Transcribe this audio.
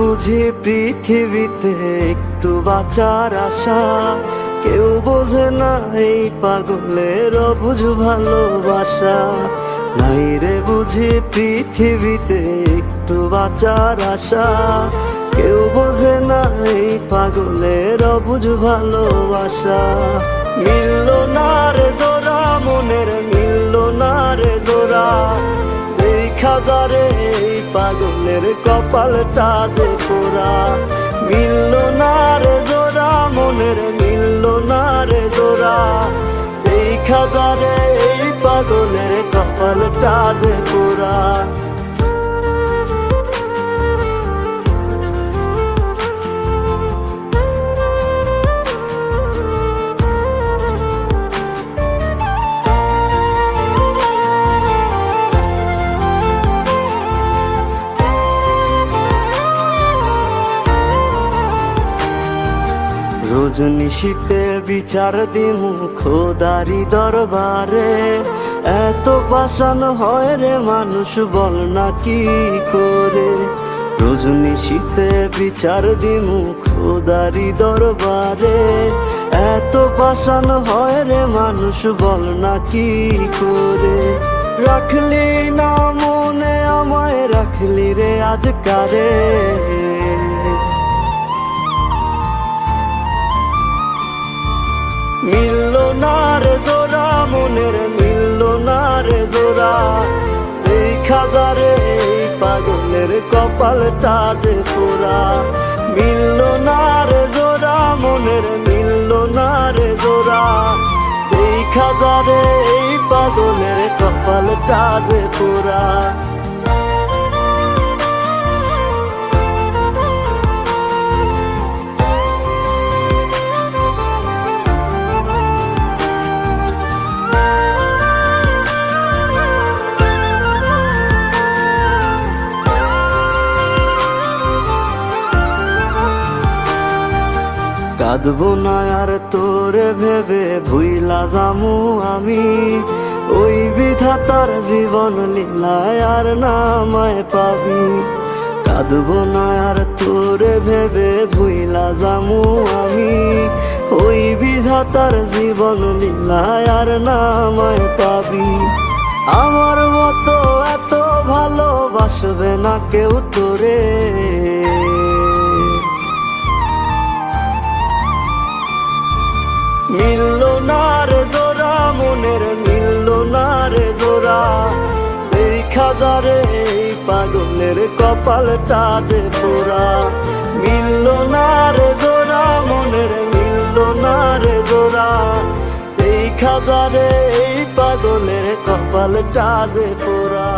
বুঝি পৃথিবীতে একটু বাঁচার আশা, কেউ বোঝে না এই পাগলের অবুঝ ভালোবাসা। নাই রে বুঝি পৃথিবীতে একটু বাঁচার আশা, কেউ বোঝে না এই পাগলের অবুঝ ভালোবাসা। মিলল না রে জোড়া মনের, মিলল না রে জোড়া, দেখা যারে এই পাগলের কপালটা যে পোড়া। মিলল না রে জোড়া মনের, মিলল না রে জোড়া, দেখা যারে এই পাগলের কপালটা যে পোড়া। রজনীশীতে বিচার দিমু খোদারি দরবারে, এত পাষাণ হয় রে মানুষ বল না কি করে। রজনীশীতে বিচার দিমু খোদারি দরবারে, এত পাষাণ হয় রে মানুষ বল না কি করে। রাখলি না মনে আমায়, রাখলি রে আজকারে, মিলল না রে জোড়া মনের, মিলল না রে জোড়া, দেখা যারে এই পাগলের কপালটা যে পোড়া। মিলল না রে জোড়া মনের, মিলল না রে জোড়া, দেখা যারে এই পাগলের কপালটা যে পোড়া। কাঁদবো না আর তোরে ভেবে ভুইলা যামু আমি, ওই বিধাতার জীবন লীলায় আর না আমায় পাবি। কাঁদবো না আর তোরে ভেবে ভুইলা যামু আমি, ওই বিধাতার জীবন লীলায় আর না আমায় পাবি। আমার মতো এত ভালোবাসবে না কেউ তোরে, মিলল না রে জোড়া মনের, মিলল না রে জোড়া, দেখা যারে এই পাগলের কপালটা যে পোড়া। মিলল না রে জোড়া মনের, মিলল না রে জোড়া, দেখা যারে এই পাগলের কপালটা যে পোড়া।